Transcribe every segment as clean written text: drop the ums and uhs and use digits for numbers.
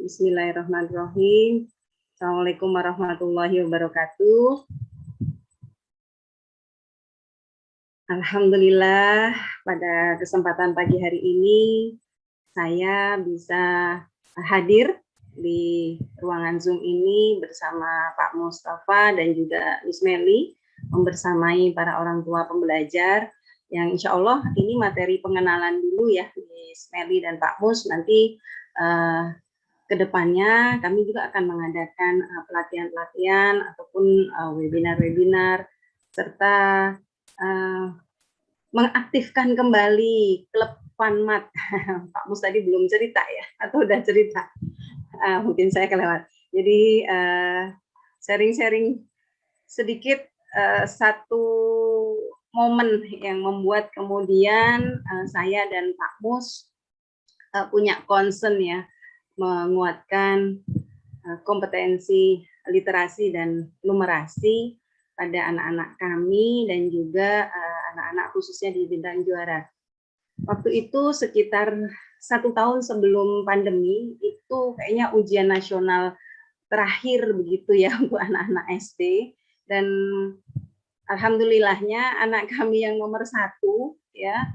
Bismillahirrahmanirrahim. Assalamualaikum warahmatullahi wabarakatuh. Alhamdulillah, pada kesempatan pagi hari ini saya bisa hadir di ruangan Zoom ini bersama Pak Mustafa dan juga Miss Meli, membersamai para orang tua pembelajar yang insya Allah ini materi pengenalan dulu ya Miss Meli dan Pak Mus. Nanti kedepannya kami juga akan mengadakan pelatihan-pelatihan ataupun webinar-webinar serta mengaktifkan kembali klub Funmat. Pak Mus tadi belum cerita ya, atau udah cerita? Mungkin saya kelewat. Jadi sharing-sharing sedikit satu momen yang membuat kemudian saya dan Pak Mus punya concern ya, menguatkan kompetensi literasi dan numerasi pada anak-anak kami dan juga anak-anak khususnya di bintang juara. Waktu itu sekitar 1 tahun sebelum pandemi itu kayaknya ujian nasional terakhir begitu ya untuk anak-anak SD, dan alhamdulillahnya anak kami yang nomor 1 ya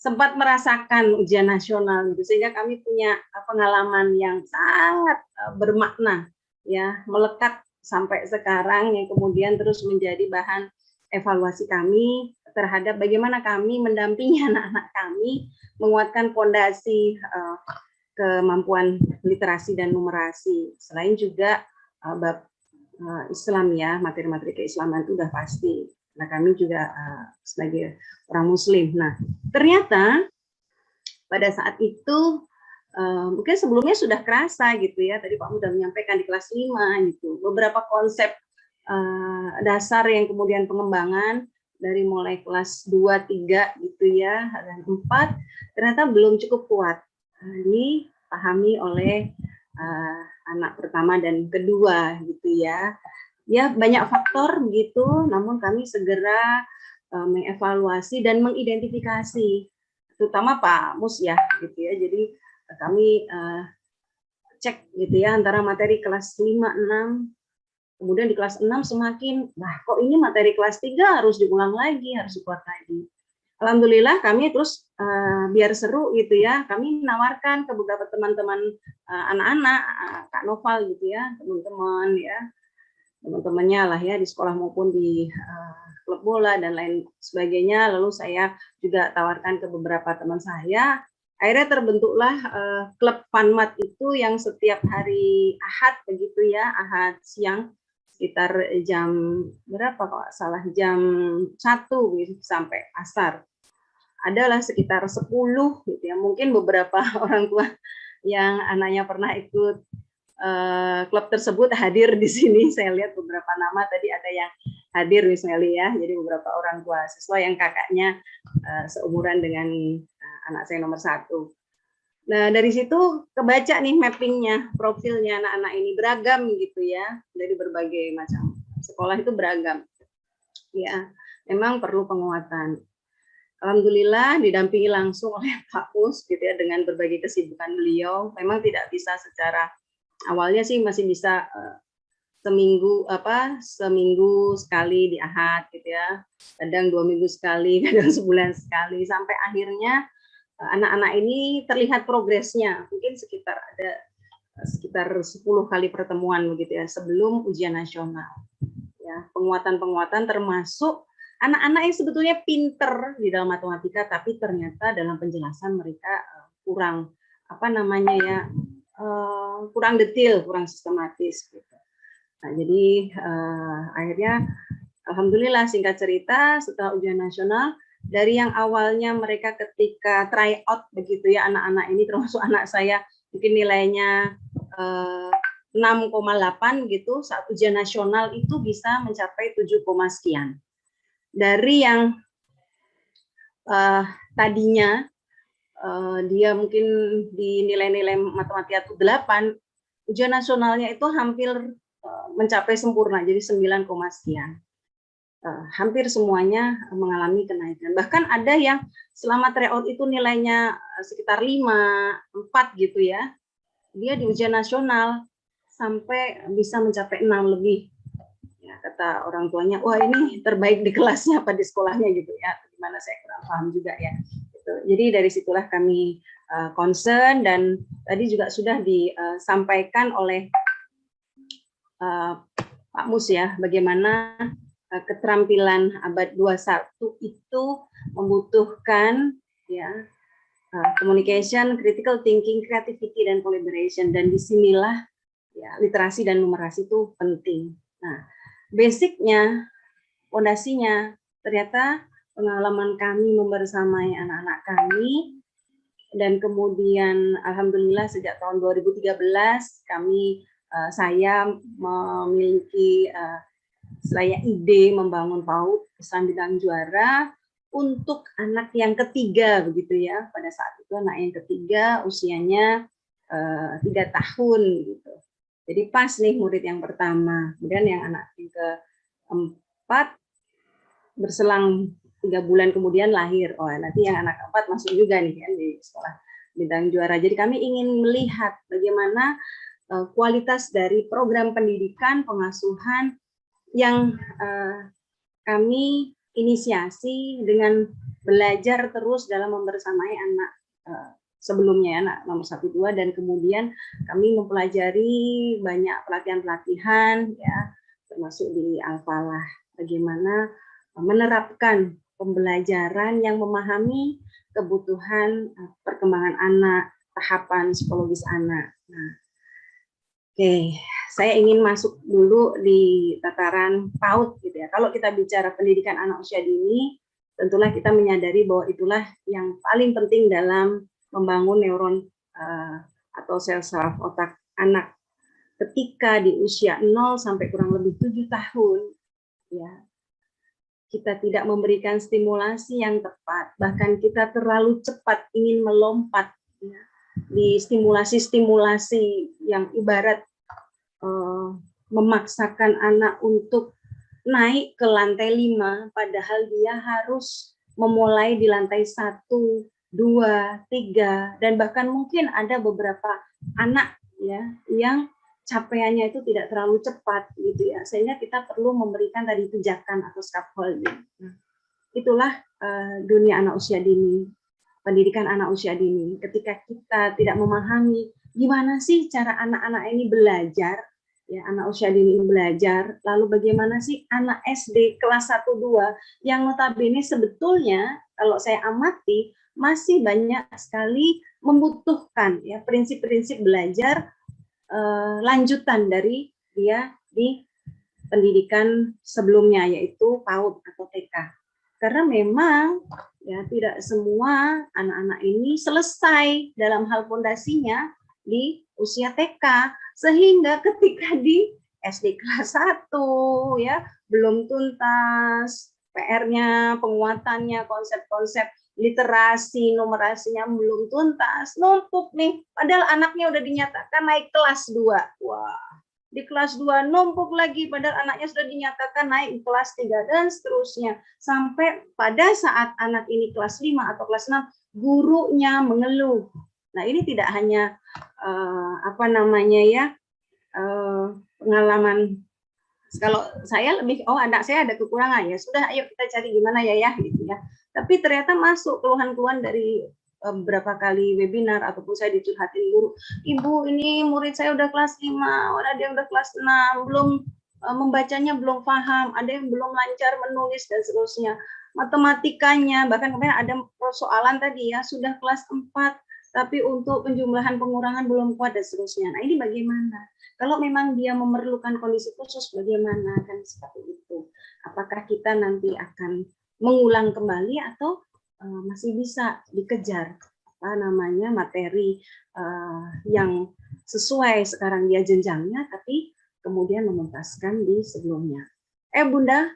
sempat merasakan ujian nasional gitu, sehingga kami punya pengalaman yang sangat bermakna ya, melekat sampai sekarang yang kemudian terus menjadi bahan evaluasi kami terhadap bagaimana kami mendampingi anak-anak kami menguatkan fondasi kemampuan literasi dan numerasi. Selain juga bab Islam ya, materi-materi keislaman itu udah pasti. Nah, kami juga sebagai orang Muslim. Nah, ternyata pada saat itu mungkin sebelumnya sudah kerasa gitu ya. Tadi Pak sudah menyampaikan di kelas 5 gitu. Beberapa konsep dasar yang kemudian pengembangan dari mulai kelas 2, 3 gitu ya, dan 4 ternyata belum cukup kuat dipahami oleh anak pertama dan kedua gitu ya. Ya, banyak faktor begitu, namun kami segera mengevaluasi dan mengidentifikasi, terutama Pak Mus ya, gitu ya. Jadi kami cek gitu ya antara materi kelas 5, 6, kemudian di kelas 6 semakin, nah kok ini materi kelas 3 harus diulang lagi, harus dikuat lagi. Alhamdulillah kami terus biar seru gitu ya, kami menawarkan ke beberapa teman-teman anak-anak, Kak Noval gitu ya, teman-teman ya, teman-temannya lah ya di sekolah maupun di klub bola dan lain sebagainya. Lalu saya juga tawarkan ke beberapa teman saya. Akhirnya terbentuklah klub Funmat itu yang setiap hari Ahad begitu ya, Ahad siang sekitar jam berapa kalau salah, jam 1 gitu, sampai asar. Adalah sekitar 10 gitu ya. Mungkin beberapa orang tua yang anaknya pernah ikut klub tersebut hadir di sini. Saya lihat beberapa nama tadi ada yang hadir misalnya ya. Jadi beberapa orang tua siswa yang kakaknya seumuran dengan anak saya nomor 1. Nah, dari situ kebaca nih mappingnya, profilnya anak-anak ini beragam gitu ya, dari berbagai macam sekolah itu beragam. Ya, memang perlu penguatan. Alhamdulillah didampingi langsung oleh Pak Mus gitu ya, dengan berbagai kesibukan beliau. Memang tidak bisa secara awalnya sih masih bisa seminggu sekali di Ahad gitu ya, kadang 2 minggu sekali, kadang sebulan sekali, sampai akhirnya anak-anak ini terlihat progresnya, mungkin sekitar 10 kali pertemuan begitu ya sebelum ujian nasional. Ya, penguatan-penguatan termasuk anak-anak yang sebetulnya pinter di dalam matematika, tapi ternyata dalam penjelasan mereka kurang kurang detail, kurang sistematis gitu. Nah, jadi akhirnya alhamdulillah singkat cerita setelah ujian nasional, dari yang awalnya mereka ketika try out begitu ya, anak-anak ini termasuk anak saya mungkin nilainya 6,8 gitu, saat ujian nasional itu bisa mencapai 7, sekian. Dari yang tadinya dia mungkin di nilai-nilai matematika itu 8, ujian nasionalnya itu hampir mencapai sempurna, jadi 9, sekian. Hampir semuanya mengalami kenaikan. Bahkan ada yang selama tryout itu nilainya sekitar 5, 4 gitu ya. dia di ujian nasional sampai bisa mencapai 6 lebih. Ya, kata orang tuanya, wah ini terbaik di kelasnya apa di sekolahnya gitu ya. Gimana saya kurang paham juga ya. Gitu. Jadi dari situlah kami concern, dan tadi juga sudah disampaikan oleh Pak Mus ya, bagaimana keterampilan abad 21 itu membutuhkan ya communication, critical thinking, creativity, dan collaboration. Dan disinilah ya literasi dan numerasi itu penting. Nah, basicnya, fondasinya, ternyata pengalaman kami membersamai anak-anak kami, dan kemudian alhamdulillah sejak tahun 2013 saya memiliki ide membangun PAUD Pesan Bintang Juara untuk anak yang ketiga begitu ya. Pada saat itu anak yang ketiga usianya 3 tahun gitu. Jadi pas nih murid yang pertama. Kemudian yang anak yang keempat berselang 3 bulan kemudian lahir. Oh, nanti yang anak keempat masuk juga nih kan di sekolah Bintang Juara. Jadi kami ingin melihat bagaimana kualitas dari program pendidikan pengasuhan yang kami inisiasi dengan belajar terus dalam membersamai anak sebelumnya, anak nomor 1, 2, dan kemudian kami mempelajari banyak pelatihan-pelatihan ya, termasuk di Al-Falah, bagaimana menerapkan pembelajaran yang memahami kebutuhan perkembangan anak, tahapan psikologis anak. Nah, oke, saya ingin masuk dulu di tataran PAUD gitu ya. Kalau kita bicara pendidikan anak usia dini, tentulah kita menyadari bahwa itulah yang paling penting dalam membangun neuron atau sel saraf otak anak. Ketika di usia 0 sampai kurang lebih 7 tahun, ya, kita tidak memberikan stimulasi yang tepat, bahkan kita terlalu cepat ingin melompat ya, di stimulasi-stimulasi yang ibarat memaksakan anak untuk naik ke lantai 5, padahal dia harus memulai di lantai 1, 2, 3, dan bahkan mungkin ada beberapa anak ya yang capaiannya itu tidak terlalu cepat gitu ya, sehingga kita perlu memberikan tadi pijakan atau scaffolding. Nah, itulah dunia anak usia dini, pendidikan anak usia dini. Ketika kita tidak memahami gimana sih cara anak-anak ini belajar, ya, anak usia dini belajar, lalu bagaimana sih anak SD kelas 1, 2 yang notabene sebetulnya kalau saya amati masih banyak sekali membutuhkan ya prinsip-prinsip belajar lanjutan dari dia di pendidikan sebelumnya, yaitu PAUD atau TK. Karena memang ya tidak semua anak-anak ini selesai dalam hal fondasinya di usia TK, sehingga ketika di SD kelas 1 ya belum tuntas PR-nya, penguatannya, konsep-konsep literasi, numerasinya belum tuntas, numpuk nih. Padahal anaknya udah dinyatakan naik kelas 2. Wah, di kelas 2 numpuk lagi, padahal anaknya sudah dinyatakan naik kelas 3, dan seterusnya. Sampai pada saat anak ini kelas 5 atau kelas 6, gurunya mengeluh. Nah, ini tidak hanya pengalaman. Kalau saya lebih, anak saya ada kekurangan ya, sudah ayo kita cari gimana ya gitu ya. Tapi ternyata masuk keluhan-keluhan dari beberapa kali webinar ataupun saya dicurhatin guru, ibu ini murid saya udah kelas 5, ada yang udah kelas 6, belum membacanya belum paham, ada yang belum lancar menulis dan seterusnya. Matematikanya, bahkan kemarin ada persoalan tadi ya, sudah kelas 4, tapi untuk penjumlahan pengurangan belum kuat dan seterusnya. Nah, ini bagaimana? Kalau memang dia memerlukan kondisi khusus, bagaimana? Kan seperti itu. Apakah kita nanti akan mengulang kembali atau masih bisa dikejar materi yang sesuai sekarang dia jenjangnya, tapi kemudian mementaskan di sebelumnya. Bunda,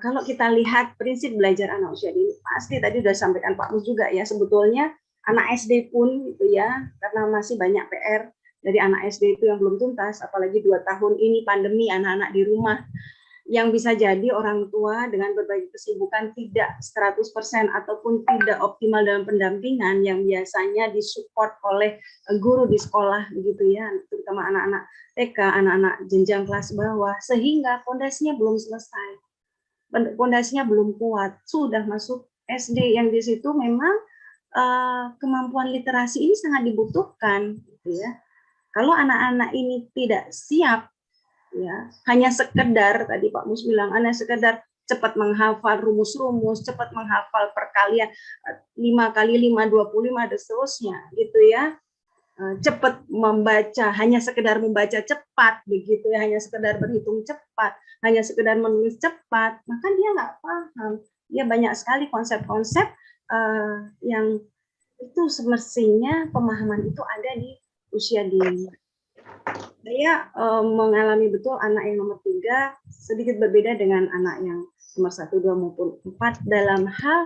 kalau kita lihat prinsip belajar anak usia dini, pasti tadi sudah sampaikan Pak Mus juga ya, sebetulnya anak SD pun gitu ya, karena masih banyak PR dari anak SD itu yang belum tuntas, apalagi 2 tahun ini pandemi, anak-anak di rumah yang bisa jadi orang tua dengan berbagai kesibukan tidak 100% ataupun tidak optimal dalam pendampingan yang biasanya disupport oleh guru di sekolah begitu ya, terutama anak-anak TK, anak-anak jenjang kelas bawah, sehingga fondasinya belum selesai, fondasinya belum kuat, sudah masuk SD yang di situ memang kemampuan literasi ini sangat dibutuhkan gitu ya. Kalau anak-anak ini tidak siap, ya hanya sekedar tadi Pak Mus bilang, hanya sekedar cepat menghafal rumus-rumus, cepat menghafal perkalian 5 kali 5 25 dan seterusnya gitu ya, cepat membaca, hanya sekedar membaca cepat begitu ya, hanya sekedar berhitung cepat, hanya sekedar menulis cepat, maka dia nggak paham. Dia banyak sekali konsep-konsep yang itu semestinya pemahaman itu ada di usia dini. Saya mengalami betul anak yang nomor 3 sedikit berbeda dengan anak yang nomor 1, 2 maupun 4 dalam hal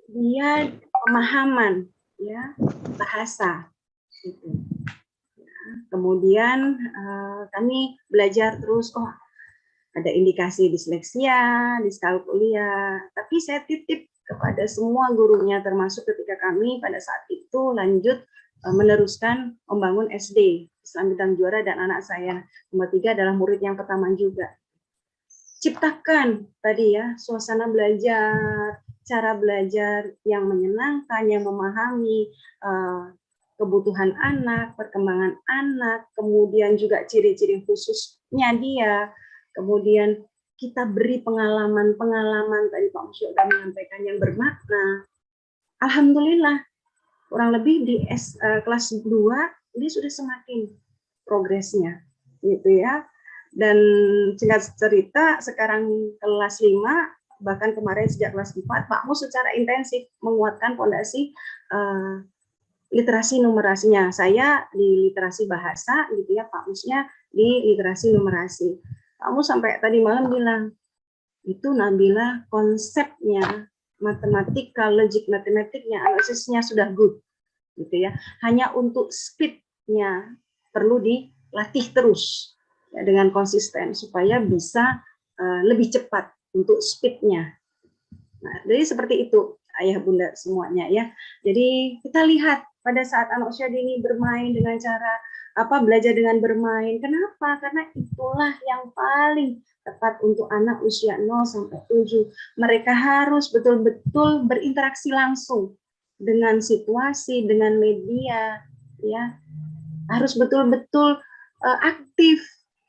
dia pemahaman ya bahasa gitu. Ya, kemudian kami belajar terus, oh ada indikasi disleksia, diskalkulia, tapi saya titip kepada semua gurunya termasuk ketika kami pada saat itu lanjut meneruskan membangun SD Islam Bintang Juara dan anak saya nomor 3 adalah murid yang pertama juga. Ciptakan tadi ya suasana belajar, cara belajar yang menyenangkan, yang memahami kebutuhan anak, perkembangan anak, kemudian juga ciri-ciri khususnya dia, kemudian kita beri pengalaman-pengalaman tadi Pak Musyo sudah menyampaikan yang bermakna. Alhamdulillah kurang lebih di kelas 2 dia sudah semakin progresnya gitu ya. Dan singkat cerita sekarang kelas 5 bahkan kemarin sejak kelas 4 Pak Mus secara intensif menguatkan fondasi literasi numerasinya. Saya di literasi bahasa gitu ya, Pak Musnya di literasi numerasi. Pak Mus sampai tadi malam bilang itu Nabila konsepnya matematika, logik matematiknya, analisisnya sudah good gitu ya. Hanya untuk speednya perlu dilatih terus ya, dengan konsisten supaya bisa lebih cepat untuk speednya. Nah, jadi seperti itu ayah bunda semuanya ya. Jadi kita lihat pada saat anak usia dini bermain dengan cara belajar dengan bermain. Kenapa? Karena itulah yang paling tepat untuk anak usia 0 sampai 7. Mereka harus betul-betul berinteraksi langsung dengan situasi, dengan media, ya. Harus betul-betul aktif,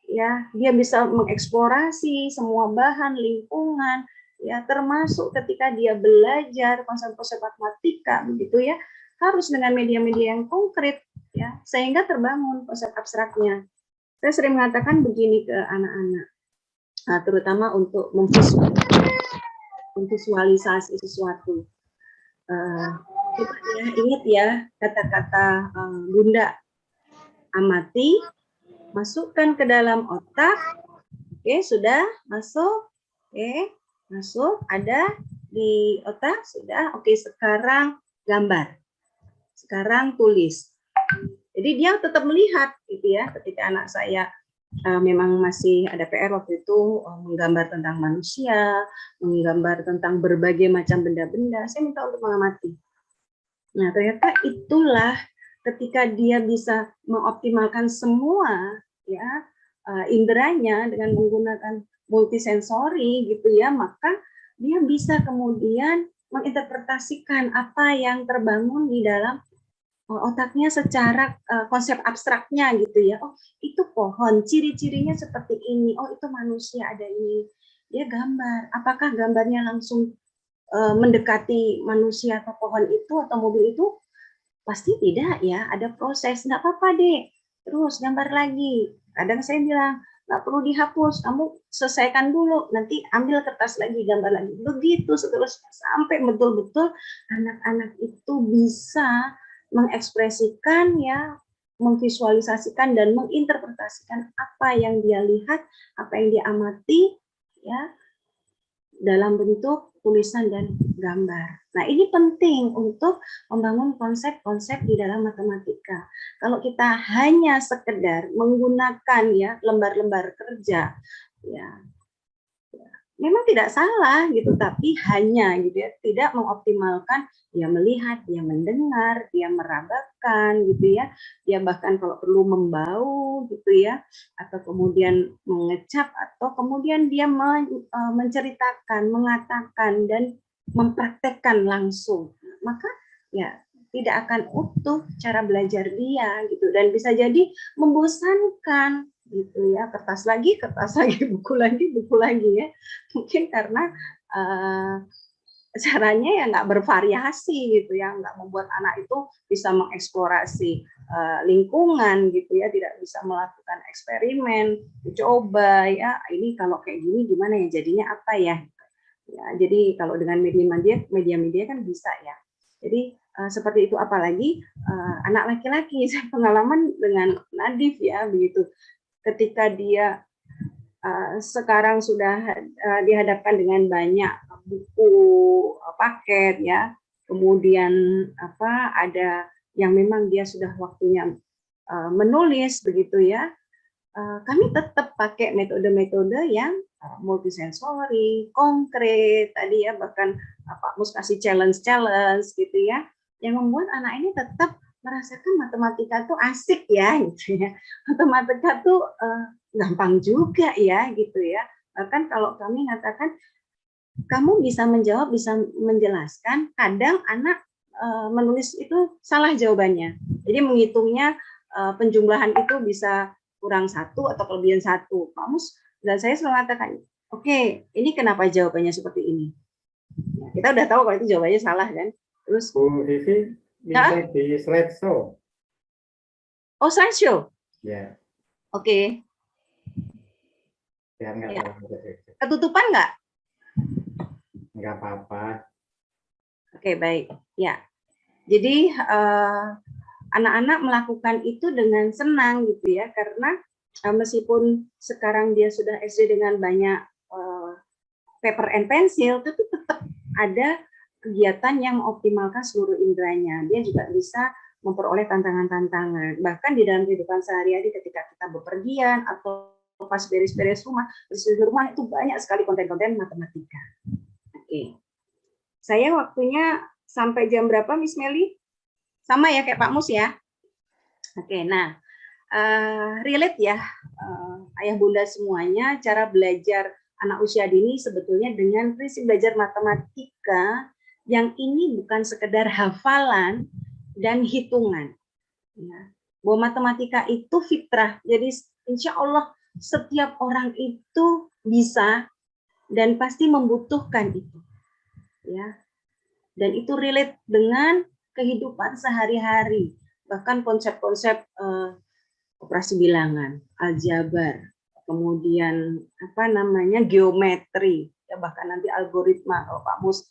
ya. Dia bisa mengeksplorasi semua bahan lingkungan, ya, termasuk ketika dia belajar konsep-konsep matematika, begitu ya. Harus dengan media-media yang konkret, ya, sehingga terbangun konsep abstraknya. Saya sering mengatakan begini ke anak-anak, terutama untuk memvisualisasi sesuatu. Coba ya, ingat ya kata-kata Bunda, amati, masukkan ke dalam otak. Oke, sudah masuk. Oke, masuk, ada di otak, sudah. Oke, sekarang gambar. Sekarang tulis. Jadi dia tetap melihat gitu ya, ketika anak saya memang masih ada PR waktu itu menggambar tentang manusia, menggambar tentang berbagai macam benda-benda, saya minta untuk mengamati. Nah, ternyata itulah ketika dia bisa mengoptimalkan semua ya inderanya dengan menggunakan multisensori gitu ya, maka dia bisa kemudian menginterpretasikan apa yang terbangun di dalam otaknya secara konsep abstraknya gitu ya. Oh, itu pohon, ciri-cirinya seperti ini. Oh, itu manusia ada ini. Dia gambar. Apakah gambarnya langsung mendekati manusia atau pohon itu atau mobil itu? Pasti tidak ya. Ada proses. Nggak apa-apa deh. Terus gambar lagi. Kadang saya bilang nggak perlu dihapus. Kamu selesaikan dulu. Nanti ambil kertas lagi, gambar lagi. Begitu seterusnya sampai betul-betul anak-anak itu bisa mengekspresikan ya, memvisualisasikan dan menginterpretasikan apa yang dia lihat, apa yang dia amati ya dalam bentuk tulisan dan gambar. Nah, ini penting untuk membangun konsep-konsep di dalam matematika. Kalau kita hanya sekedar menggunakan ya lembar-lembar kerja ya memang tidak salah gitu, tapi hanya gitu ya, tidak mengoptimalkan dia melihat, dia mendengar, dia merabakan gitu ya, dia bahkan kalau perlu membau gitu ya, atau kemudian mengecap, atau kemudian dia menceritakan, mengatakan dan mempraktekkan langsung, maka ya tidak akan utuh cara belajar dia gitu, dan bisa jadi membosankan gitu ya, kertas lagi, buku lagi ya, mungkin karena uh, caranya ya nggak bervariasi gitu ya, nggak membuat anak itu bisa mengeksplorasi lingkungan gitu ya, tidak bisa melakukan eksperimen, coba ya ini kalau kayak gini gimana ya jadinya apa ya. Ya, jadi kalau dengan media kan bisa ya. Jadi seperti itu, apalagi anak laki-laki. Saya pengalaman dengan Nadif ya begitu. Ketika dia sekarang sudah dihadapkan dengan banyak buku paket ya, kemudian ada yang memang dia sudah waktunya menulis begitu ya, kami tetap pakai metode-metode yang multisensori, konkret tadi ya, bahkan Pak Mus kasih challenge gitu ya, yang membuat anak ini tetap merasakan matematika tuh asik ya gitu ya. Matematika tuh gampang juga ya gitu ya. Bahkan kalau kami mengatakan kamu bisa menjawab, bisa menjelaskan, kadang anak menulis itu salah jawabannya. Jadi menghitungnya penjumlahan itu bisa kurang satu atau kelebihan satu. Pak Mus dan saya selalu mengatakan, oke, ini kenapa jawabannya seperti ini? Nah, kita udah tahu kalau itu jawabannya salah kan. Terus Bu Vivi bisa di slideshow. Oh, slideshow? Ya. Oke. Ya, enggak ya. Ketutupan nggak? Enggak apa-apa. Oke, baik. Ya. Jadi anak-anak melakukan itu dengan senang gitu ya, karena meskipun sekarang dia sudah SD dengan banyak paper and pencil, tapi tetap ada kegiatan yang mengoptimalkan seluruh inderanya. Dia juga bisa memperoleh tantangan-tantangan. Bahkan di dalam kehidupan sehari-hari ketika kita bepergian atau pas beres-beres rumah itu banyak sekali konten-konten matematika. Oke. Saya waktunya sampai jam berapa, Miss Meli? Sama ya kayak Pak Mus ya? Oke, nah relate ya ayah bunda semuanya, cara belajar anak usia dini sebetulnya dengan prinsip belajar matematika yang ini bukan sekedar hafalan dan hitungan. Ya. Bahwa matematika itu fitrah, jadi insya Allah setiap orang itu bisa dan pasti membutuhkan itu. Ya. Dan itu relate dengan kehidupan sehari-hari, bahkan konsep-konsep operasi bilangan, aljabar, kemudian geometri, ya bahkan nanti algoritma. Kalau Pak Mus,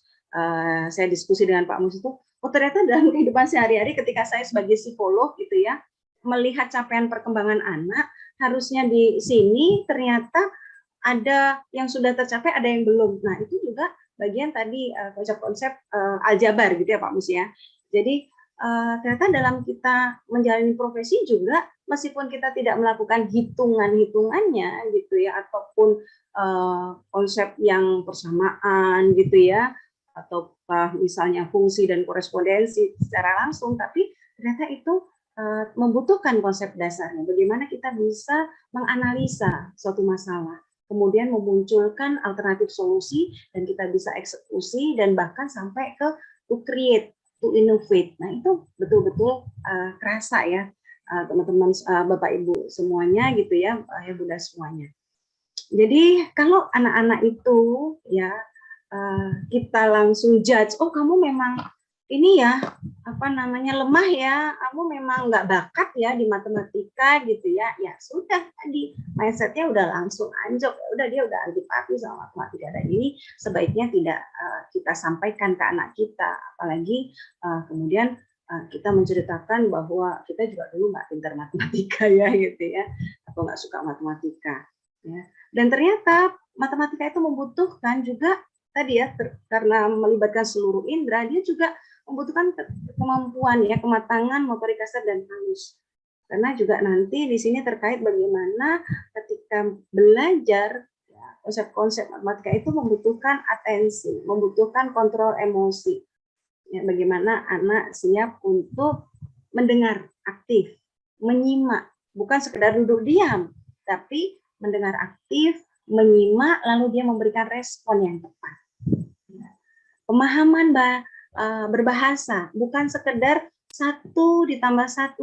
saya diskusi dengan Pak Mus itu, oh ternyata dalam kehidupan sehari-hari ketika saya sebagai psikolog gitu ya, melihat capaian perkembangan anak, harusnya di sini ternyata ada yang sudah tercapai, ada yang belum. Nah itu juga bagian tadi konsep-konsep aljabar gitu ya Pak Mus ya. Jadi ternyata dalam kita menjalani profesi juga, meskipun kita tidak melakukan hitungan-hitungannya gitu ya, ataupun konsep yang persamaan gitu ya, atau misalnya fungsi dan korespondensi secara langsung, tapi ternyata itu membutuhkan konsep dasarnya. Bagaimana kita bisa menganalisa suatu masalah, kemudian memunculkan alternatif solusi, dan kita bisa eksekusi, dan bahkan sampai ke to create, to innovate. Nah itu betul-betul kerasa ya teman-teman Bapak Ibu semuanya gitu ya, ya Bunda semuanya. Jadi kalau anak-anak itu ya kita langsung judge, oh kamu memang ini ya lemah ya, kamu memang nggak bakat ya di matematika gitu ya, ya sudah tadi mindsetnya udah langsung anjok, udah dia udah antipati sama matematika, dan ini sebaiknya tidak kita sampaikan ke anak kita, apalagi kemudian kita menceritakan bahwa kita juga dulu nggak pintar matematika ya gitu ya, atau nggak suka matematika ya. Dan ternyata matematika itu membutuhkan juga tadi ya, karena melibatkan seluruh indera, dia juga membutuhkan kemampuan ya, kematangan motorik kasar dan halus. Karena juga nanti di sini terkait bagaimana ketika belajar ya, konsep-konsep matematika itu membutuhkan atensi, membutuhkan kontrol emosi. Ya, bagaimana anak siap untuk mendengar aktif, menyimak, bukan sekedar duduk diam, tapi mendengar aktif, menyimak, lalu dia memberikan respon yang tepat. Pemahaman berbahasa, bukan sekedar 1+1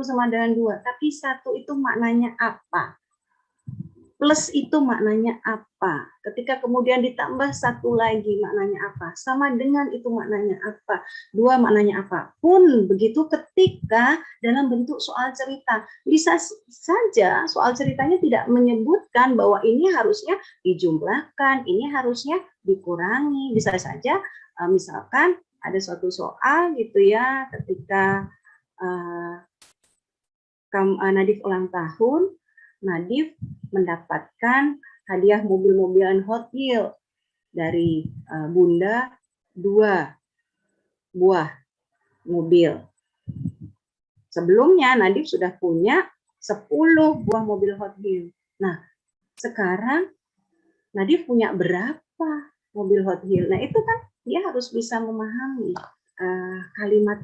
sama dengan 2, tapi 1 itu maknanya apa? Plus itu maknanya apa? Ketika kemudian ditambah 1 lagi maknanya apa? Sama dengan itu maknanya apa? 2 maknanya apa? Pun begitu ketika dalam bentuk soal cerita. Bisa saja soal ceritanya tidak menyebutkan bahwa ini harusnya dijumlahkan, ini harusnya dikurangi. Bisa saja misalkan ada suatu soal gitu ya, ketika Nadif ulang tahun, Nadif mendapatkan hadiah mobil-mobilan Hot Wheels dari Bunda 2 buah mobil. Sebelumnya Nadif sudah punya 10 buah mobil Hot Wheels. Nah, sekarang Nadif punya berapa mobil Hot Wheels? Nah, itu kan dia harus bisa memahami kalimat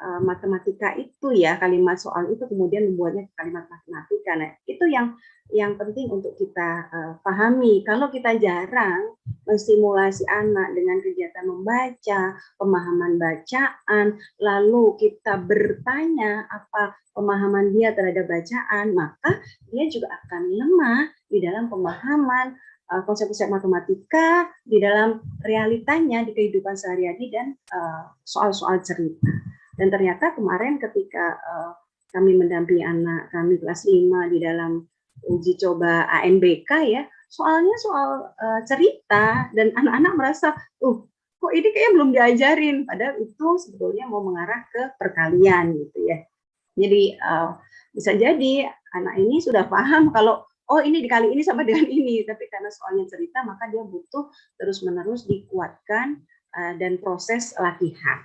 matematika itu ya, kalimat soal itu kemudian membuatnya kalimat matematika. Nah, itu yang penting untuk kita pahami. Kalau kita jarang menstimulasi anak dengan kegiatan membaca, pemahaman bacaan, lalu kita bertanya apa pemahaman dia terhadap bacaan, maka dia juga akan lemah di dalam pemahaman konsep-konsep matematika di dalam realitanya di kehidupan sehari-hari dan soal-soal cerita. Dan ternyata kemarin ketika kami mendampingi anak kami kelas 5 di dalam uji coba ANBK ya, soalnya soal cerita dan anak-anak merasa, kok ini kayaknya belum diajarin, padahal itu sebetulnya mau mengarah ke perkalian gitu ya. Jadi bisa jadi anak ini sudah paham kalau ini dikali ini sama dengan ini, tapi karena soalnya cerita maka dia butuh terus-menerus dikuatkan dan proses latihan.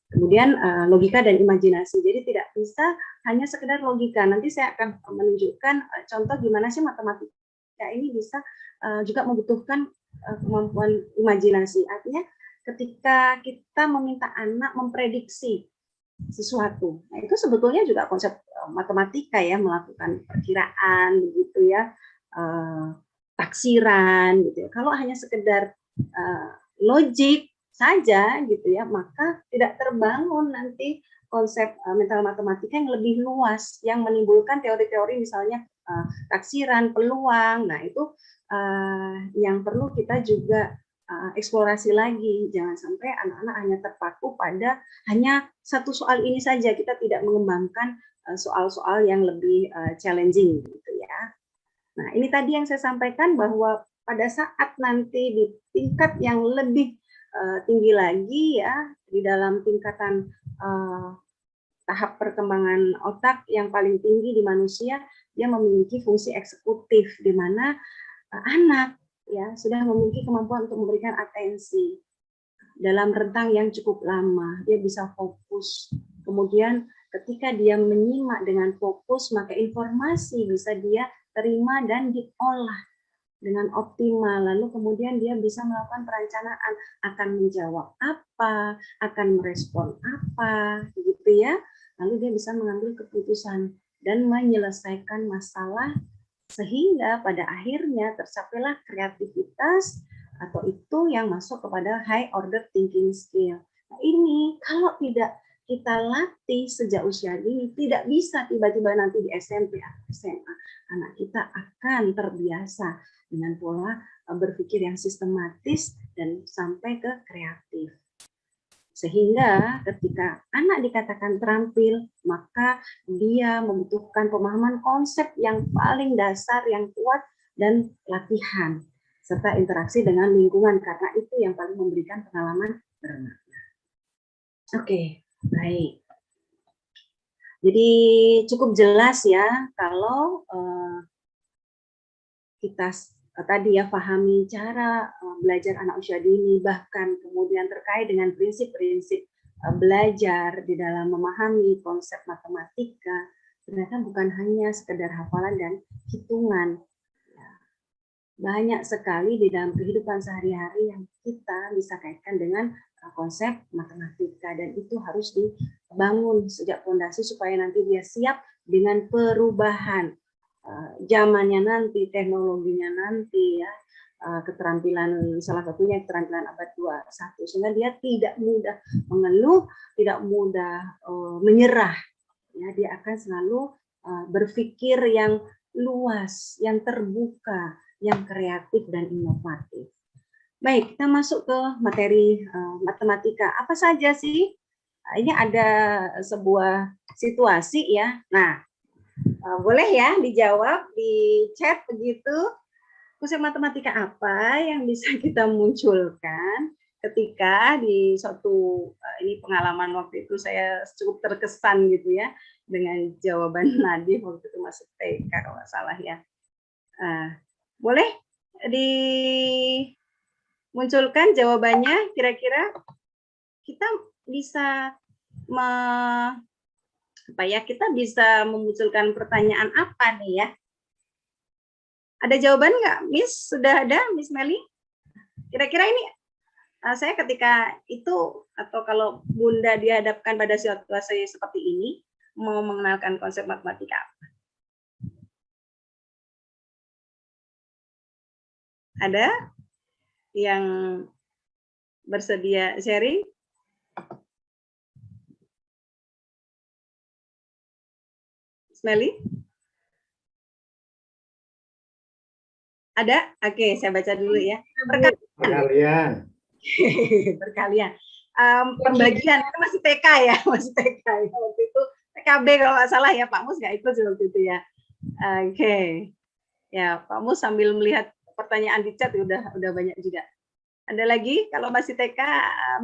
Kemudian logika dan imajinasi. Jadi tidak bisa hanya sekedar logika. Nanti saya akan menunjukkan contoh gimana sih matematika ini bisa juga membutuhkan kemampuan imajinasi. Artinya ketika kita meminta anak memprediksi sesuatu, nah itu sebetulnya juga konsep matematika ya, melakukan perkiraan begitu ya, taksiran gitu ya. Kalau hanya sekedar logik saja gitu ya, maka tidak terbangun nanti konsep mental matematika yang lebih luas yang menimbulkan teori-teori misalnya taksiran, peluang. Nah, itu yang perlu kita juga eksplorasi lagi. Jangan sampai anak-anak hanya terpaku pada hanya satu soal ini saja. Kita tidak mengembangkan soal-soal yang lebih challenging gitu ya. Nah, ini tadi yang saya sampaikan bahwa pada saat nanti di tingkat yang lebih tinggi lagi ya, di dalam tingkatan tahap perkembangan otak yang paling tinggi di manusia, dia memiliki fungsi eksekutif di mana anak ya sudah memiliki kemampuan untuk memberikan atensi dalam rentang yang cukup lama. Dia bisa fokus. Kemudian ketika dia menyimak dengan fokus, maka informasi bisa dia terima dan diolah dengan optimal. Lalu kemudian dia bisa melakukan perencanaan, akan menjawab apa, akan merespon apa, gitu ya. Lalu dia bisa mengambil keputusan dan menyelesaikan masalah sehingga pada akhirnya tercapailah kreativitas atau itu yang masuk kepada high order thinking skill. Nah, ini kalau tidak kita latih sejak usia dini, tidak bisa tiba-tiba nanti di SMP atau SMA anak kita akan terbiasa dengan pola berpikir yang sistematis dan sampai ke kreatif. Sehingga ketika anak dikatakan terampil, maka dia membutuhkan pemahaman konsep yang paling dasar, yang kuat, dan latihan, serta interaksi dengan lingkungan, karena itu yang paling memberikan pengalaman bermakna. Oke, baik. Jadi cukup jelas ya kalau kita tadi ya pahami cara belajar anak usia dini, bahkan kemudian terkait dengan prinsip-prinsip belajar di dalam memahami konsep matematika, ternyata bukan hanya sekedar hafalan dan hitungan. banyak sekali di dalam kehidupan sehari-hari yang kita bisa kaitkan dengan konsep matematika, dan itu harus dibangun sejak fondasi supaya nanti dia siap dengan perubahan zamannya nanti, teknologinya nanti, ya, keterampilan, salah satunya keterampilan abad 21, sehingga dia tidak mudah mengeluh, tidak mudah menyerah, ya, dia akan selalu berpikir yang luas, yang terbuka, yang kreatif dan inovatif. Baik, kita masuk ke materi matematika. Apa saja sih? Ini ada sebuah situasi, ya. Nah, boleh ya dijawab di chat begitu. Konsep matematika apa yang bisa kita munculkan ketika di suatu ini pengalaman waktu itu saya cukup terkesan gitu ya dengan jawaban Nadif waktu itu masuk TK kalau nggak salah ya. Boleh dimunculkan jawabannya, kira-kira kita bisa kita bisa memunculkan pertanyaan apa nih ya? Ada jawaban nggak, Miss? Sudah ada, Miss Meli? Kira-kira ini saya ketika itu, atau kalau Bunda dihadapkan pada situasi seperti ini, mau mengenalkan konsep matematika apa? Ada yang bersedia sharing? Miss Meli? Ada? Oke, saya baca dulu ya. Perkalian. Berkalian. Pembagian itu masih TK ya, masih TK ya. Waktu itu PKB kalau nggak salah ya, Pak Mus nggak ikut waktu itu ya. Oke. Ya, Pak Mus sambil melihat pertanyaan di chat udah banyak juga. Ada lagi kalau masih TK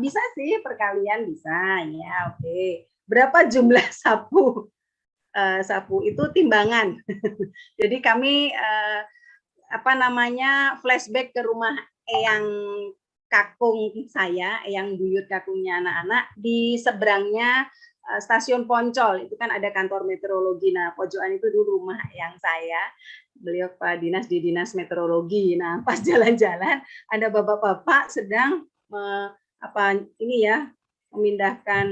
bisa sih perkalian bisa ya, oke. Berapa jumlah sapu? Sapu itu timbangan. Jadi kami flashback ke rumah Eyang kakung saya, Eyang buyut kakungnya anak-anak, di seberangnya stasiun Poncol, itu kan ada kantor meteorologi. Nah, pojokan itu dulu rumah Eyang saya. Beliau Pak Dinas di Dinas Meteorologi. Nah, pas jalan-jalan ada bapak-bapak sedang memindahkan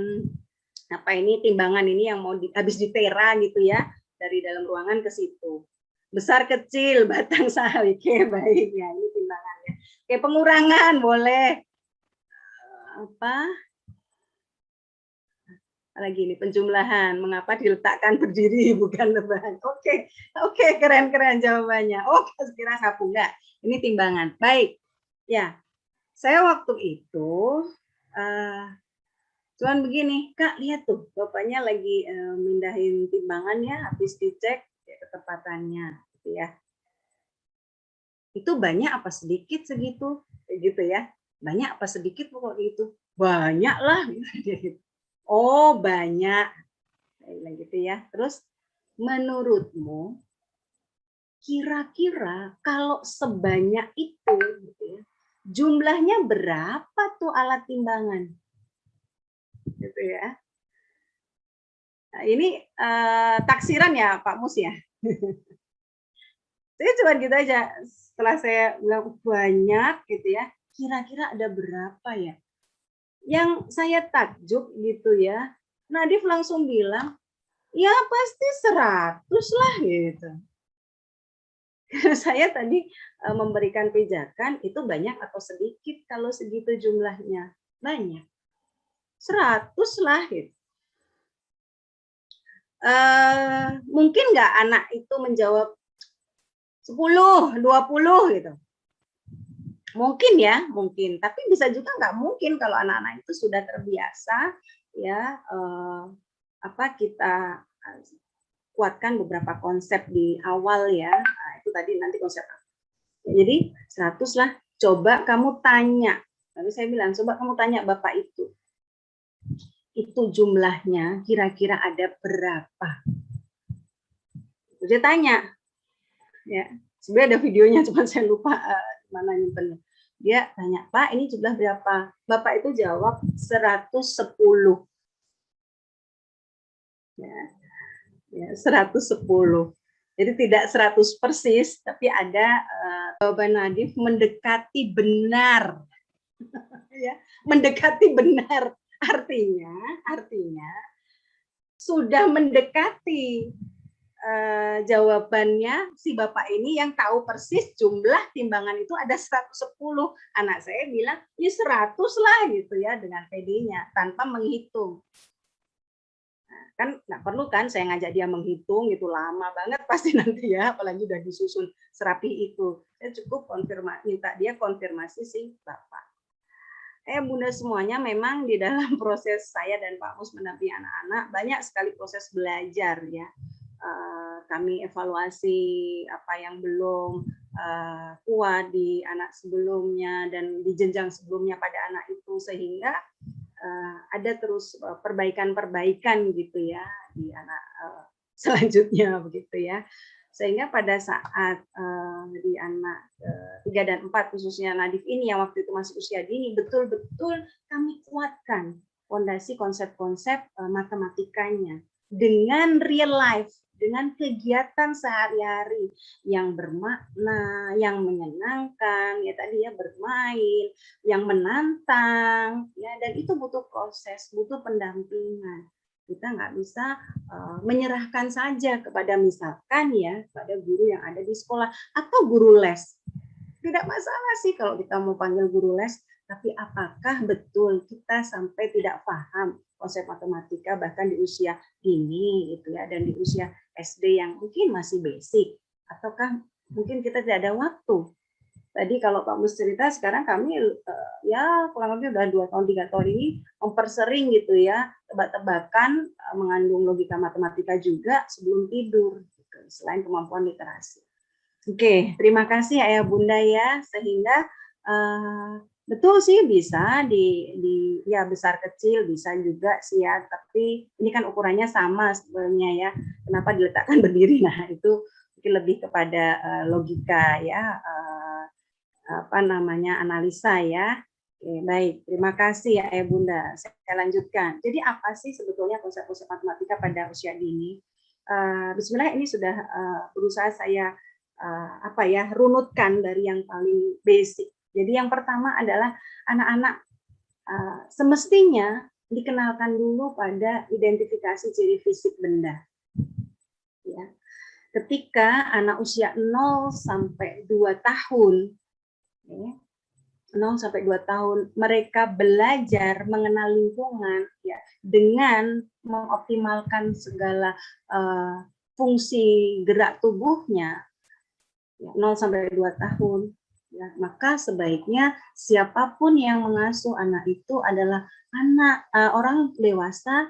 timbangan ini yang mau habis ditera gitu ya, dari dalam ruangan ke situ. Besar kecil batang sari, oke, baik ya, ini timbangannya. Oke, pengurangan boleh. Lagi ini penjumlahan, mengapa diletakkan berdiri bukan lebahan? Oke, keren jawabannya. Oh, kira sapu enggak? Ini timbangan. Baik, ya. Saya waktu itu cuman begini, Kak, lihat tuh, bapaknya lagi mindahin timbangannya, habis dicek ketepatannya, gitu ya. Itu banyak apa sedikit segitu, gitu ya? Banyak apa sedikit pokoknya itu? Banyak lah. Oh, banyak. Gitu ya. Terus menurutmu kira-kira kalau sebanyak itu gitu ya, jumlahnya berapa tuh alat timbangan? Gitu ya. Nah, ini taksiran ya Pak Mus ya. Saya cuma gitu aja. Setelah saya bilang banyak gitu ya, kira-kira ada berapa ya? Yang saya takjub gitu ya, Nadif langsung bilang, ya pasti 100 lah gitu. Karena saya tadi memberikan pijakan itu banyak atau sedikit kalau segitu jumlahnya. Banyak. 100 lah gitu. Mungkin nggak anak itu menjawab 10, 20 gitu. Mungkin ya, mungkin. Tapi bisa juga nggak mungkin kalau anak-anak itu sudah terbiasa ya kita kuatkan beberapa konsep di awal ya. Nah, itu tadi nanti konsep apa. Jadi 100 lah. Coba kamu tanya. Lalu saya bilang, coba kamu tanya Bapak itu jumlahnya kira-kira ada berapa? Dia tanya. Ya, sebenarnya ada videonya, cuma saya lupa mana nyimpennya. Dia tanya, Pak, ini jumlah berapa? Bapak itu jawab 110. Ya, 110. Jadi tidak 100 persis, tapi ada jawaban Nadif mendekati benar. Ya, mendekati benar. Artinya sudah mendekati jawabannya si bapak ini yang tahu persis jumlah timbangan itu ada 110. Anak saya bilang, ya 100 lah gitu ya dengan PD-nya tanpa menghitung. Nah, kan nggak perlu kan saya ngajak dia menghitung, itu lama banget pasti nanti ya, apalagi udah disusun serapi itu. Saya cukup minta dia konfirmasi si bapak. Bunda semuanya, memang di dalam proses saya dan Pak Mus mendampingi anak-anak banyak sekali proses belajar ya. Kami evaluasi apa yang belum kuat di anak sebelumnya dan di jenjang sebelumnya pada anak itu, sehingga ada terus perbaikan-perbaikan gitu ya di anak selanjutnya begitu ya. Sehingga pada saat di anak 3 dan 4 khususnya Nadif ini yang waktu itu masih usia dini, betul-betul kami kuatkan fondasi konsep-konsep matematikanya dengan real life, dengan kegiatan sehari-hari yang bermakna, yang menyenangkan, ya tadi ya, bermain, yang menantang, ya, dan itu butuh proses, butuh pendampingan. Kita nggak bisa menyerahkan saja kepada misalkan ya pada guru yang ada di sekolah atau guru les. Tidak masalah sih kalau kita mau panggil guru les, tapi apakah betul kita sampai tidak paham konsep matematika bahkan di usia dini gitu ya, dan di usia SD yang mungkin masih basic, ataukah mungkin kita tidak ada waktu. Tadi kalau Pak Mus cerita, sekarang kami ya kurang lebih udah 2 tahun 3 tahun ini mempersering gitu ya, tebak-tebakan mengandung logika matematika juga sebelum tidur gitu, selain kemampuan literasi. Oke, terima kasih Ayah Bunda ya, sehingga betul sih bisa di ya besar kecil bisa juga sih ya, tapi ini kan ukurannya sama sebenarnya ya. Kenapa diletakkan berdiri? Nah, itu mungkin lebih kepada logika ya, apa namanya, analisa ya. Oke, baik, terima kasih ya Bunda. Saya lanjutkan. Jadi apa sih sebetulnya konsep-konsep matematika pada usia dini? Bismillah, ini sudah berusaha saya apa ya, runutkan dari yang paling basic. Jadi yang pertama adalah anak-anak semestinya dikenalkan dulu pada identifikasi ciri fisik benda. Ya. Ketika anak usia 0 sampai 2 tahun, 0 sampai 2 tahun, mereka belajar mengenal lingkungan ya, dengan mengoptimalkan segala fungsi gerak tubuhnya, ya, 0 sampai 2 tahun. Ya, maka sebaiknya siapapun yang mengasuh anak itu adalah orang dewasa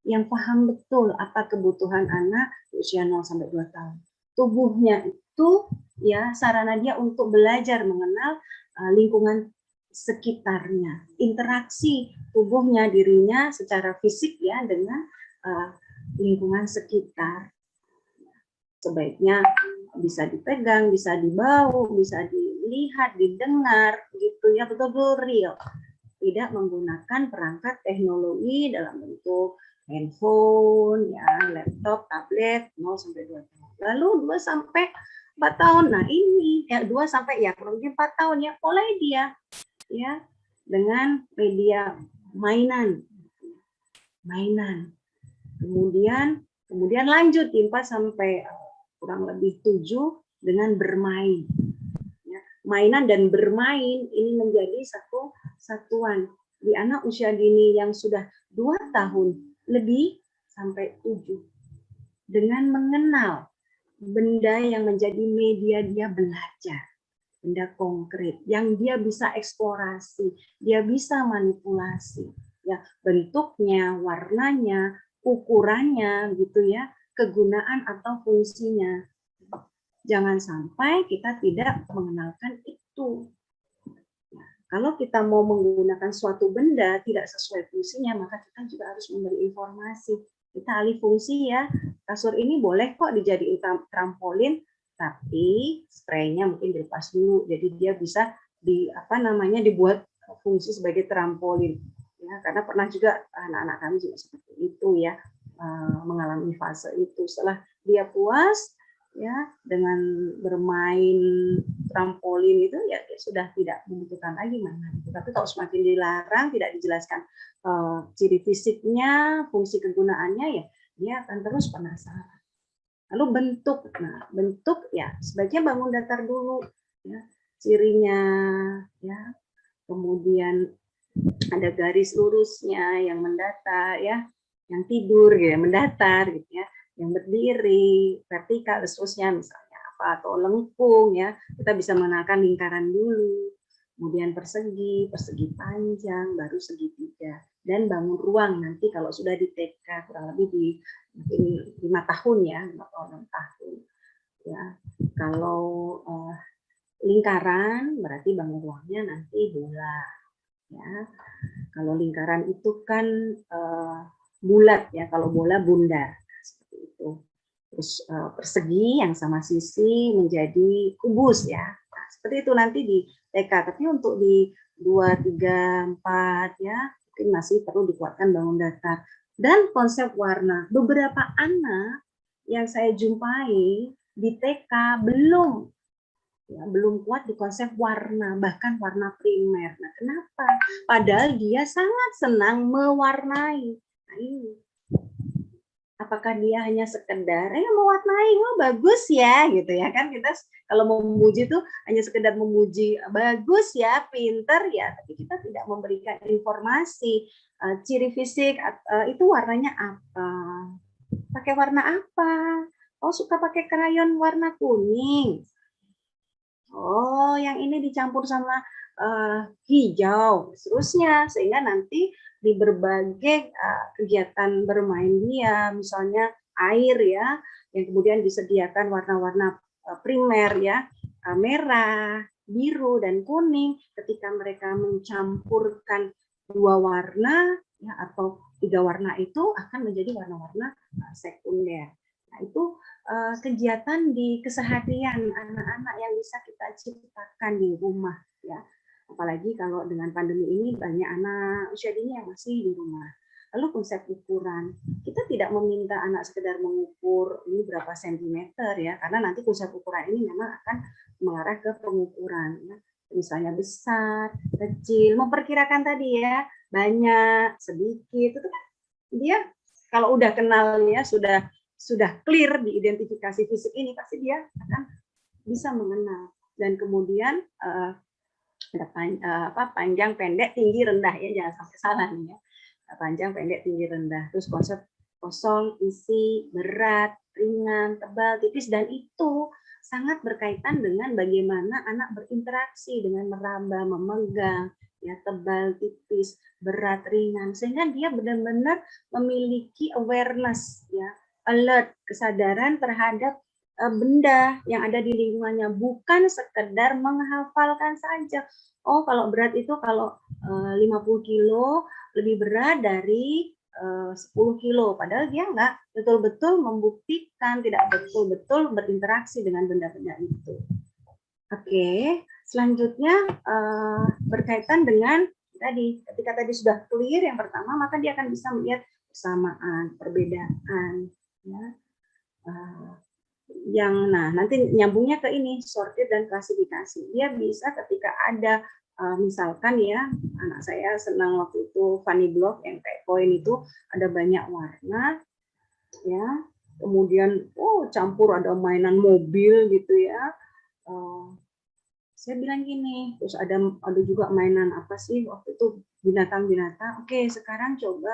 yang paham betul apa kebutuhan anak usia 0 sampai 2 tahun. Tubuhnya itu ya sarana dia untuk belajar mengenal lingkungan sekitarnya, interaksi tubuhnya, dirinya secara fisik ya dengan lingkungan sekitar. Sebaiknya bisa dipegang, bisa dibau, bisa dilihat, didengar, gitu ya, betul-betul real. Tidak menggunakan perangkat teknologi dalam bentuk handphone, ya, laptop, tablet, 0 sampai 2 tahun. Lalu 2 sampai 4 tahun, nah ini ya 2 sampai ya kurang lebih 4 tahun ya, mulai dia ya dengan media mainan. Kemudian lanjut di 4 sampai kurang lebih 7 dengan bermain. Ya, mainan dan bermain ini menjadi satu satuan di anak usia dini yang sudah 2 tahun lebih sampai 7 dengan mengenal benda yang menjadi media dia belajar, benda konkret yang dia bisa eksplorasi, dia bisa manipulasi, ya, bentuknya, warnanya, ukurannya, gitu ya, kegunaan atau fungsinya. Jangan sampai kita tidak mengenalkan itu. Nah, kalau kita mau menggunakan suatu benda tidak sesuai fungsinya, maka kita juga harus memberi informasi. Kita alih fungsi ya, kasur ini boleh kok dijadiin trampolin, tapi spraynya mungkin dilepas dulu, jadi dia bisa dibuat fungsi sebagai trampolin. Ya, karena pernah juga anak-anak kami juga seperti itu ya, mengalami fase itu. Setelah dia puas ya dengan bermain trampolin itu ya sudah tidak membutuhkan lagi mainan. Tapi kalau semakin dilarang, tidak dijelaskan ciri fisiknya, fungsi kegunaannya, ya dia akan terus penasaran. Lalu bentuk, nah bentuk ya sebaiknya bangun datar dulu, ya cirinya, ya kemudian ada garis lurusnya yang mendatar, ya yang tidur ya mendatar gitu ya, yang berdiri vertikal seterusnya misalnya apa, atau lengkung ya, kita bisa mengenalkan lingkaran dulu, kemudian persegi, persegi panjang, baru segitiga, dan bangun ruang nanti kalau sudah di TK kurang lebih di mungkin 5 tahun ya, 5 atau 6 tahun ya. Kalau lingkaran berarti bangun ruangnya nanti bola ya. Kalau lingkaran itu kan bulat ya, kalau bola bundar seperti itu. Terus persegi yang sama sisi menjadi kubus ya. Nah, seperti itu nanti di TK. Tapi untuk di 2, 3, 4 ya mungkin masih perlu dikuatkan bangun datar. Dan konsep warna, beberapa anak yang saya jumpai di TK belum kuat di konsep warna, bahkan warna primer. Nah, kenapa? Padahal dia sangat senang mewarnai. Nah, ini. Apakah dia hanya sekedar mewarnai, oh bagus ya, gitu ya kan, kita kalau mau memuji tuh hanya sekedar memuji, bagus ya, pinter ya, tapi kita tidak memberikan informasi ciri fisik itu warnanya apa, pakai warna apa, oh suka pakai krayon warna kuning, oh yang ini dicampur sama hijau, seterusnya, sehingga nanti di berbagai kegiatan bermain dia, misalnya air ya, yang kemudian disediakan warna-warna primer ya, merah, biru, dan kuning. Ketika mereka mencampurkan 2 warna ya, atau 3 warna itu akan menjadi warna-warna sekunder. Nah, itu kegiatan di keseharian anak-anak yang bisa kita ciptakan di rumah ya. Apalagi kalau dengan pandemi ini banyak anak usia dini yang masih di rumah. Lalu konsep ukuran, kita tidak meminta anak sekedar mengukur ini berapa sentimeter ya, karena nanti konsep ukuran ini memang akan mengarah ke pengukuran ya. Misalnya besar, kecil, memperkirakan tadi ya, banyak, sedikit, itu kan dia kalau udah kenal ya, sudah clear di identifikasi fisik ini, pasti dia akan bisa mengenal. Dan kemudian ada panjang, pendek, tinggi, rendah ya, jangan sampai salah nih ya. Panjang, pendek, tinggi, rendah. Terus konsep kosong, isi, berat, ringan, tebal, tipis, dan itu sangat berkaitan dengan bagaimana anak berinteraksi dengan meraba, memegang, ya tebal, tipis, berat, ringan, sehingga dia benar-benar memiliki awareness, ya alert, kesadaran terhadap benda yang ada di lingkungannya, bukan sekedar menghafalkan saja. Oh, kalau berat itu kalau 50 kilo lebih berat dari 10 kilo, padahal dia nggak betul-betul membuktikan, tidak betul-betul berinteraksi dengan benda-benda itu. Oke, selanjutnya berkaitan dengan tadi, ketika tadi sudah clear yang pertama, maka dia akan bisa melihat persamaan, perbedaan, ya. Nah nanti nyambungnya ke ini sortir dan klasifikasi. Dia bisa ketika ada misalkan ya, anak saya senang waktu itu funny block yang kayak koin itu ada banyak warna ya, kemudian campur ada mainan mobil gitu ya, saya bilang gini, terus ada juga mainan apa sih waktu itu, binatang-binatang. Oke, sekarang coba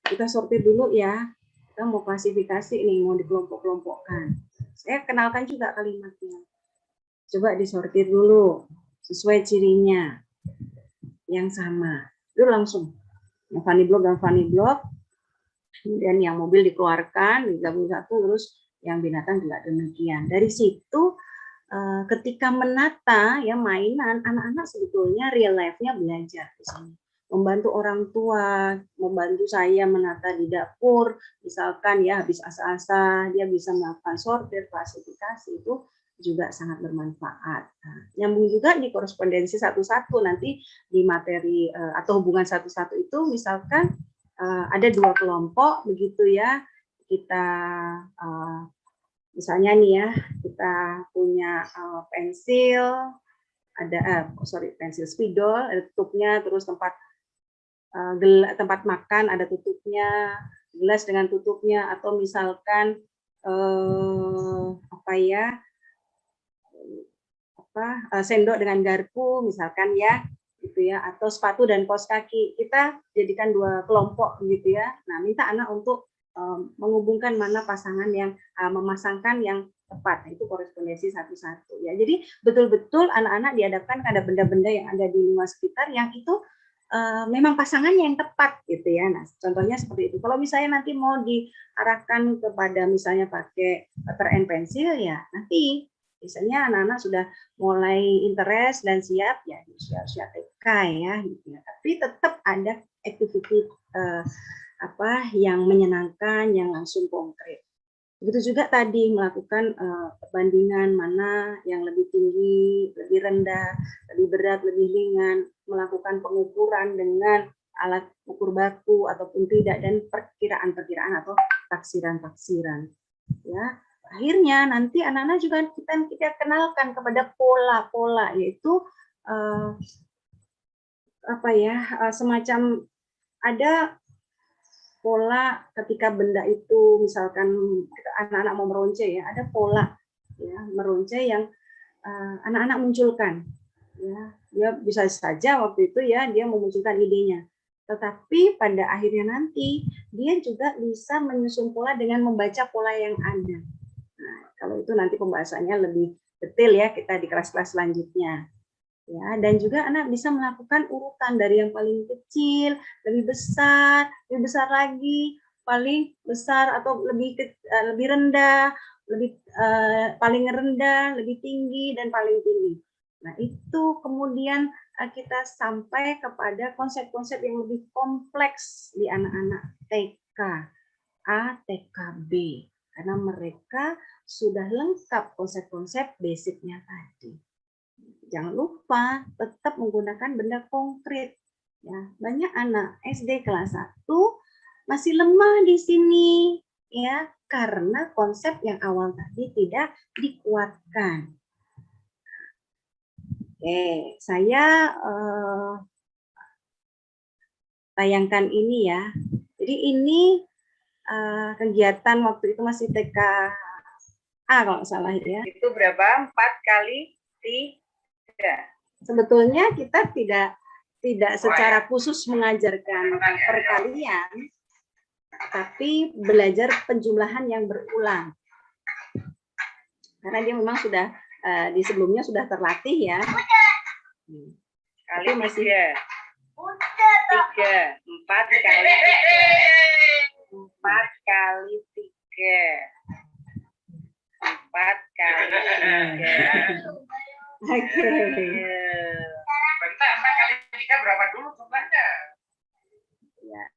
kita sortir dulu ya, kita mau klasifikasi nih, mau dikelompok-kelompokkan. Saya kenalkan juga kalimatnya. Coba disortir dulu sesuai cirinya yang sama. Itu langsung yang funny block dan funny block, kemudian yang mobil dikeluarkan digabung satu, terus yang binatang juga demikian. Dari situ ketika menata ya mainan, anak-anak sebetulnya real life-nya belajar di sini. Membantu orang tua, membantu saya menata di dapur, misalkan ya habis asa-asa dia bisa melakukan sortir, klasifikasi, itu juga sangat bermanfaat. Nah, nyambung juga di korespondensi satu-satu nanti di materi atau hubungan satu-satu itu, misalkan ada 2 kelompok begitu ya, kita Misalnya nih ya, kita punya pensil, ada pensil spidol, ada tutupnya, terus tempat tempat makan ada tutupnya, gelas dengan tutupnya, atau misalkan sendok dengan garpu misalkan ya, gitu ya, atau sepatu dan kaos kaki. Kita jadikan 2 kelompok gitu ya. Nah, minta anak untuk menghubungkan mana pasangan yang memasangkan yang tepat. Itu korespondensi satu-satu ya. Jadi betul-betul anak-anak dihadapkan pada benda-benda yang ada di lingkungan sekitar yang itu memang pasangannya yang tepat gitu ya. Nah, contohnya seperti itu. Kalau misalnya nanti mau diarahkan kepada misalnya pakai pen pensil ya, nanti biasanya anak-anak sudah mulai interest dan siap ya di usia TK ya gitu ya. Tapi tetap ada activity yang menyenangkan, yang langsung konkret. Begitu juga tadi melakukan perbandingan mana yang lebih tinggi, lebih rendah, lebih berat, lebih ringan, melakukan pengukuran dengan alat ukur baku ataupun tidak, dan perkiraan-perkiraan atau taksiran-taksiran. Ya, akhirnya nanti anak-anak juga kita kenalkan kepada pola-pola, yaitu semacam ada pola ketika benda itu misalkan anak-anak mau meronce ya, ada pola ya meronce yang anak-anak munculkan ya. Dia bisa saja waktu itu ya dia memunculkan idenya, tetapi pada akhirnya nanti dia juga bisa menyusun pola dengan membaca pola yang ada. Nah, kalau itu nanti pembahasannya lebih detail ya kita di kelas-kelas selanjutnya. Ya, dan juga anak bisa melakukan urutan dari yang paling kecil, lebih besar lagi, paling besar atau lebih rendah, paling rendah, lebih tinggi dan paling tinggi. Nah, itu kemudian kita sampai kepada konsep-konsep yang lebih kompleks di anak-anak TK, A, TK, B, karena mereka sudah lengkap konsep-konsep basicnya tadi. Jangan lupa tetap menggunakan benda konkret. Ya, banyak anak SD kelas 1 masih lemah di sini ya karena konsep yang awal tadi tidak dikuatkan. Oke, saya tayangkan ini ya. Jadi ini kegiatan waktu itu masih TK A kalau nggak salah ya. Itu berapa? 4 kali 3. Sebetulnya kita tidak secara khusus mengajarkan perkalian, tapi belajar penjumlahan yang berulang. Karena dia memang sudah di sebelumnya sudah terlatih ya. Kali masih 3. 4 kali 3. 4 kali 3. 4 kali 3. Oke. Bentar, 4 kali 3 berapa dulu jumlahnya? Ya.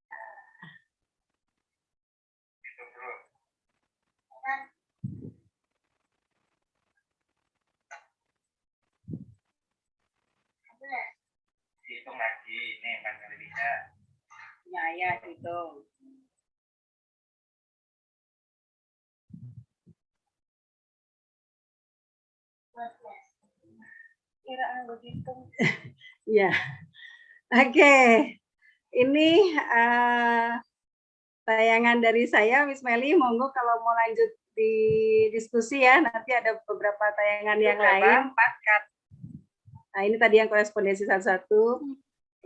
Hitung lagi, nih 4 kali 3. Ya, hitung. Kiraan begitu. Ya. Oke. Ini tayangan dari saya, Miss Meli. Monggo kalau mau lanjut di diskusi ya. Nanti ada beberapa tayangan yang lain. 4 kali. Nah, ini tadi yang korespondensi satu-satu.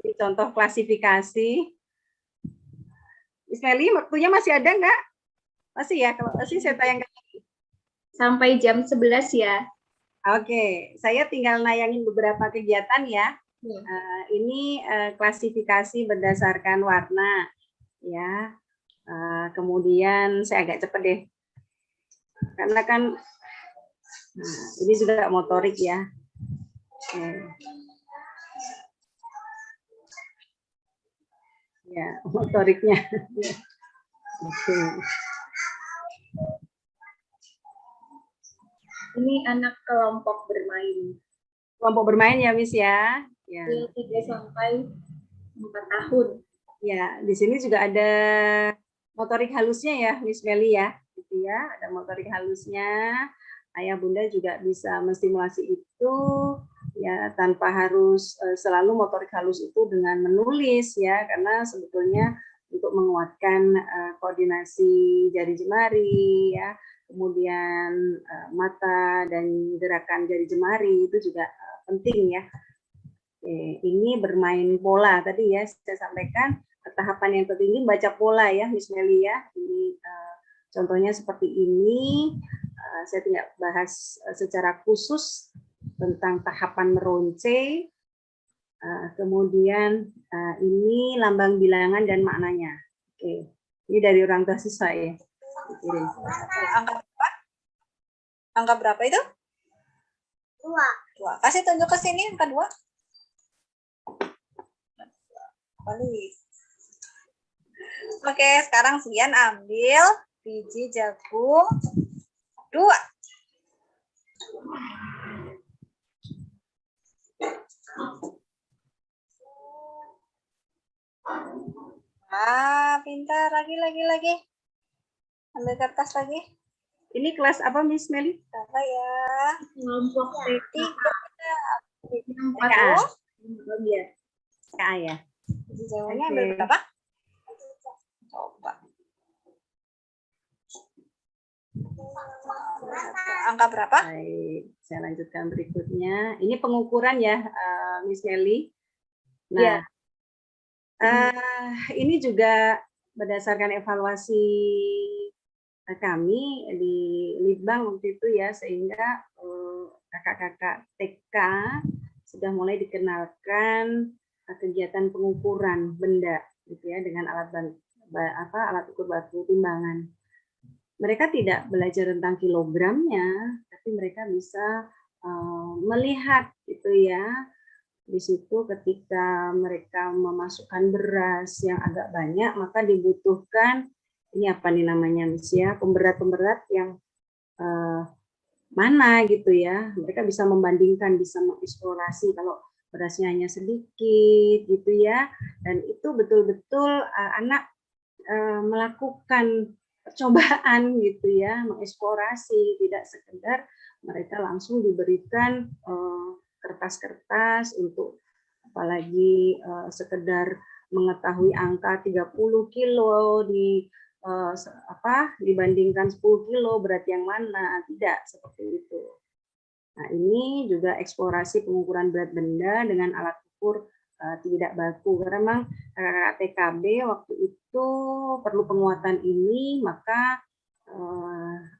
Ini contoh klasifikasi. Miss Meli, waktunya masih ada nggak? Masih ya? Kalau masih saya tayangkan. Sampai jam 11 ya. Oke, saya tinggal nayangin beberapa kegiatan ya. Ini klasifikasi berdasarkan warna, ya. Kemudian saya agak cepet deh, karena kan ini juga motorik ya. Ya, motoriknya. Oke. Ini anak kelompok bermain. Kelompok bermain ya, Miss ya. Ya. 3 sampai 4 tahun. Ya, di sini juga ada motorik halusnya ya, Miss Meli ya, gitu ya, ada motorik halusnya. Ayah bunda juga bisa menstimulasi itu ya tanpa harus selalu motorik halus itu dengan menulis ya, karena sebetulnya untuk menguatkan koordinasi jari jemari ya, kemudian mata dan gerakan jari jemari itu juga penting ya. Ini bermain bola tadi ya saya sampaikan, tahapan yang tertinggi baca pola ya Miss Meli ya. Ini contohnya seperti ini. Saya tidak bahas secara khusus tentang tahapan meronce. Kemudian ini lambang bilangan dan maknanya. Oke, ini dari orang tua siswa ya. Angka berapa? Angka berapa itu? 2. Kasih tunjuk ke sini angka 2. Balik. Oke, sekarang Sian ambil biji jagung 2. Pintar. Lagi. Ambil kertas lagi. Ini kelas apa Miss Meli? Berapa ya? Kelompok T3. 4A. KA ya. Biji jagungnya ambil berapa? Coba. Angka berapa? Baik, saya lanjutkan berikutnya. Ini pengukuran ya, Miss Meli. Nah, ini juga berdasarkan evaluasi kami di Litbang waktu itu ya, sehingga kakak-kakak TK sudah mulai dikenalkan kegiatan pengukuran benda, gitu ya, dengan alat ukur baku timbangan. Mereka tidak belajar tentang kilogramnya, tapi mereka bisa melihat gitu ya. Di situ ketika mereka memasukkan beras yang agak banyak, maka dibutuhkan ini apa nih namanya Miss ya, pemberat-pemberat yang mana gitu ya. Mereka bisa membandingkan, bisa mengeksplorasi kalau berasnya hanya sedikit gitu ya. Dan itu betul-betul anak melakukan percobaan gitu ya, mengeksplorasi, tidak sekedar mereka langsung diberikan kertas-kertas untuk apalagi sekedar mengetahui angka 30 kilo dibandingkan 10 kilo berat yang mana, tidak seperti itu. Nah, ini juga eksplorasi pengukuran berat benda dengan alat ukur tidak baku, karena memang kakak TKB waktu itu perlu penguatan ini, maka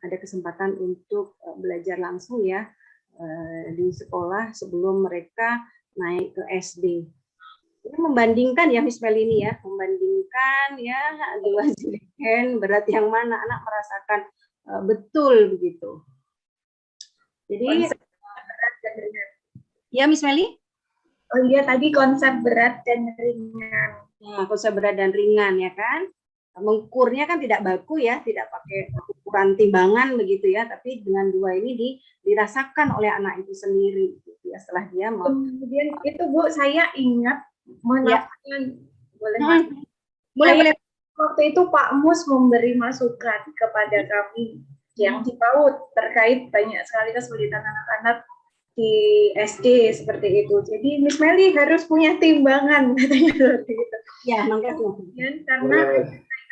ada kesempatan untuk belajar langsung ya di sekolah sebelum mereka naik ke SD. Ini membandingkan ya Miss Meli ini ya, membandingkan ya dua jerigen berat yang mana, anak merasakan betul begitu. Jadi ya Miss Meli? Oh iya, tadi konsep berat dan ringan. Nah, konsep berat dan ringan ya kan. Mengukurnya kan tidak baku ya, tidak pakai ukuran timbangan begitu ya, tapi dengan dua ini dirasakan oleh anak itu sendiri gitu ya, setelah dia mau. Kemudian itu Bu, saya ingat boleh. Waktu itu Pak Mus memberi masukan kepada kami yang di PAUD terkait banyak sekali kesulitan anak-anak di SD seperti itu. Jadi Miss Meli harus punya timbangan katanya seperti itu. Ya, karena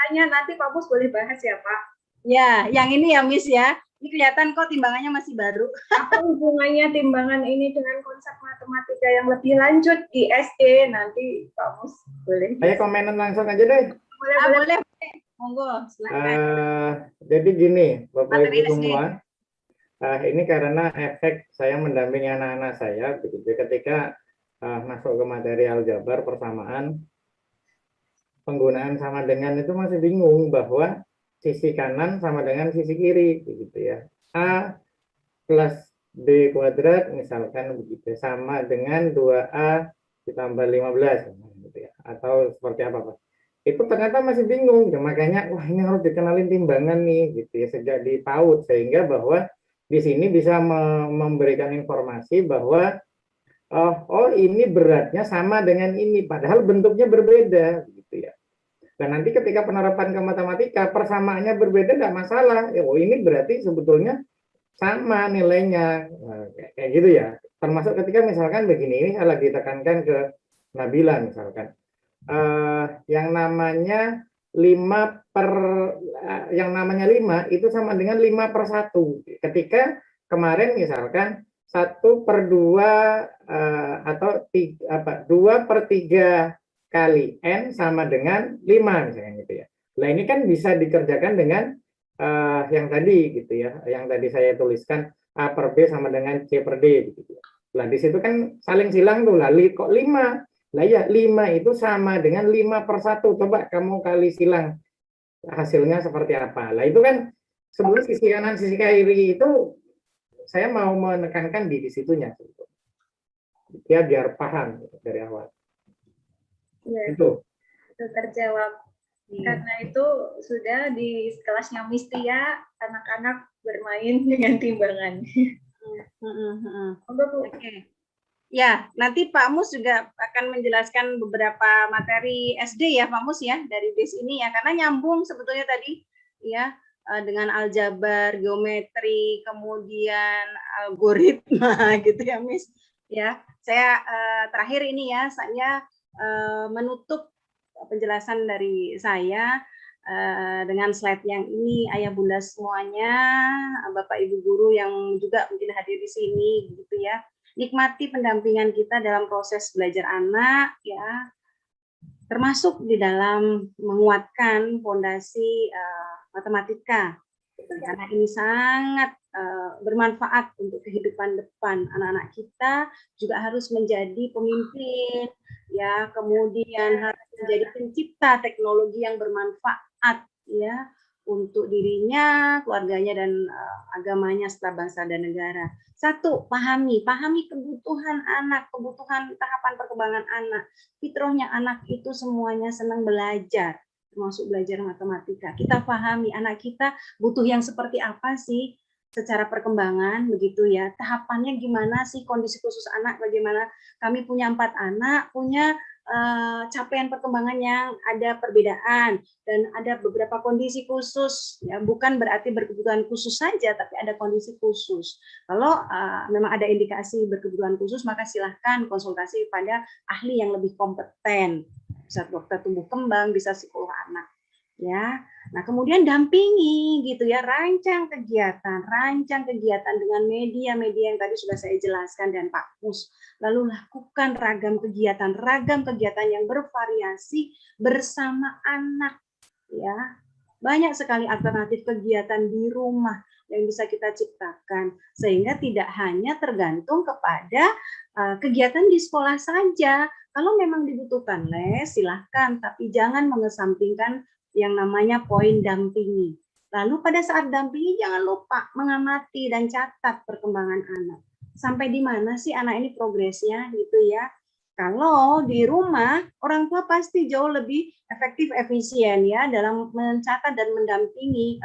hanya nanti Pak Mus boleh bahas ya Pak. Ya, yang ini ya Miss ya. Ini kelihatan kok timbangannya masih baru. Apa hubungannya timbangan ini dengan konsep matematika yang lebih lanjut di SD? Nanti Pak Mus boleh. Saya komenan langsung aja deh. Boleh. Monggo, silakan. Jadi gini, Bapak Ibu semua, ini karena efek saya mendampingi anak-anak saya, begitu ketika masuk ke materi aljabar persamaan, penggunaan sama dengan itu masih bingung bahwa sisi kanan sama dengan sisi kiri, begitu ya. A plus B kuadrat misalkan begitu, sama dengan 2A ditambah 15, gitu ya. Atau seperti apa Pak? Itu ternyata masih bingung, ya, makanya wah ini harus dikenalin timbangan nih, gitu ya, sejak di PAUD, sehingga bahwa di sini bisa memberikan informasi bahwa oh ini beratnya sama dengan ini, padahal bentuknya berbeda, gitu ya. Dan nanti ketika penerapan ke matematika, persamaannya berbeda tidak masalah. Oh ini berarti sebetulnya sama nilainya. Nah, kayak gitu ya. Termasuk ketika misalkan begini, ini saya lagi tekankan ke Nabila misalkan. Yang namanya 5 itu sama dengan 5/1. Ketika kemarin misalkan 1/2 atau 2/3 kali N sama dengan 5 misalnya gitu ya. Nah ini kan bisa dikerjakan dengan yang tadi gitu ya, yang tadi saya tuliskan A per B sama dengan C per D gitu ya. Nah di situ kan saling silang tuh, lalu kok 5? Lah ya 5 itu sama dengan 5/1. Coba kamu kali silang hasilnya seperti apa. Lah itu kan sebelum sisi kanan sisi kiri itu saya mau menekankan di situnya. Ya biar paham gitu, dari awal. Ya, Itu. terjawab. Karena itu sudah di kelasnya Mistia, anak-anak bermain dengan timbangan. Oke. Ya, nanti Pak Mus juga akan menjelaskan beberapa materi SD ya Pak Mus ya, dari base ini ya, karena nyambung sebetulnya tadi ya dengan aljabar, geometri, kemudian algoritma gitu ya Miss. Ya, saya terakhir ini ya, saya menutup penjelasan dari saya dengan slide yang ini, ayah bunda semuanya, bapak ibu guru yang juga mungkin hadir di sini gitu ya. Nikmati pendampingan kita dalam proses belajar anak ya, termasuk di dalam menguatkan fondasi matematika, karena ini sangat bermanfaat untuk kehidupan depan anak-anak kita. Juga harus menjadi pemimpin ya, kemudian harus menjadi pencipta teknologi yang bermanfaat ya untuk dirinya, keluarganya, dan agamanya serta bangsa dan negara. Satu, pahami kebutuhan anak, kebutuhan tahapan perkembangan anak. Fitrahnya anak itu semuanya senang belajar, termasuk belajar matematika. Kita pahami anak kita butuh yang seperti apa sih secara perkembangan, begitu ya. Tahapannya gimana sih, kondisi khusus anak bagaimana. Kami punya 4 anak, punya capaian perkembangan yang ada perbedaan dan ada beberapa kondisi khusus ya, bukan berarti berkebutuhan khusus saja, tapi ada kondisi khusus. Kalau memang ada indikasi berkebutuhan khusus, maka silahkan konsultasi pada ahli yang lebih kompeten, bisa dokter tumbuh kembang, bisa psikolog anak ya. Nah kemudian dampingi gitu ya, rancang kegiatan dengan media-media yang tadi sudah saya jelaskan dan Pak Mus. Lalu lakukan ragam kegiatan yang bervariasi bersama anak ya. Banyak sekali alternatif kegiatan di rumah yang bisa kita ciptakan, sehingga tidak hanya tergantung kepada kegiatan di sekolah saja. Kalau memang dibutuhkan les, silahkan, tapi jangan mengesampingkan yang namanya poin dampingi. Lalu pada saat dampingi jangan lupa mengamati dan catat perkembangan anak. Sampai di mana sih anak ini progresnya gitu ya. Kalau di rumah, orang tua pasti jauh lebih efektif, efisien ya dalam mencatat dan mendampingi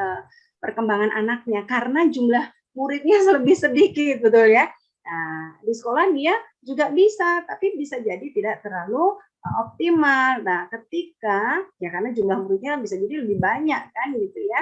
perkembangan anaknya, karena jumlah muridnya lebih sedikit, betul ya. Nah, di sekolah dia juga bisa, tapi bisa jadi tidak terlalu optimal. Nah, ketika ya karena jumlah muridnya bisa jadi lebih banyak kan gitu ya.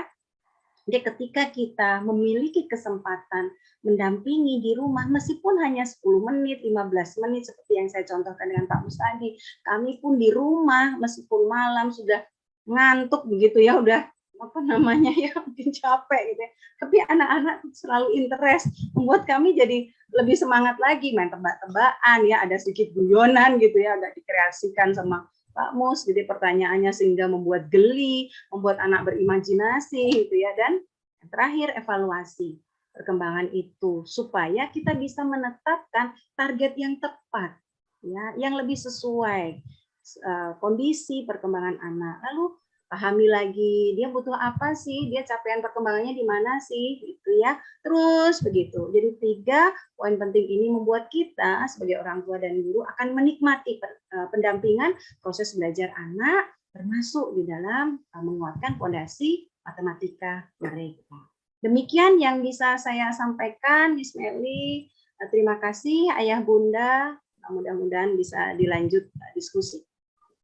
Jadi ketika kita memiliki kesempatan mendampingi di rumah, meskipun hanya 10 menit, 15 menit, seperti yang saya contohkan dengan Pak Mus tadi, kami pun di rumah, meskipun malam sudah ngantuk begitu ya, udah apa namanya ya, mungkin capek gitu ya. Tapi anak-anak selalu interest, membuat kami jadi lebih semangat lagi, main tebak-tebakan ya, ada sedikit guyonan gitu ya, agak dikreasikan sama Pak Mus, jadi pertanyaannya sehingga membuat geli, membuat anak berimajinasi gitu ya. Dan yang terakhir, evaluasi perkembangan itu supaya kita bisa menetapkan target yang tepat ya, yang lebih sesuai kondisi perkembangan anak. Lalu pahami lagi dia butuh apa sih, dia capaian perkembangannya di mana sih gitu ya. Terus begitu. Jadi 3 poin penting ini membuat kita sebagai orang tua dan guru akan menikmati pendampingan proses belajar anak, termasuk di dalam menguatkan fondasi matematika mereka. Demikian yang bisa saya sampaikan, Miss Meli. Terima kasih Ayah Bunda. Mudah-mudahan bisa dilanjut diskusi.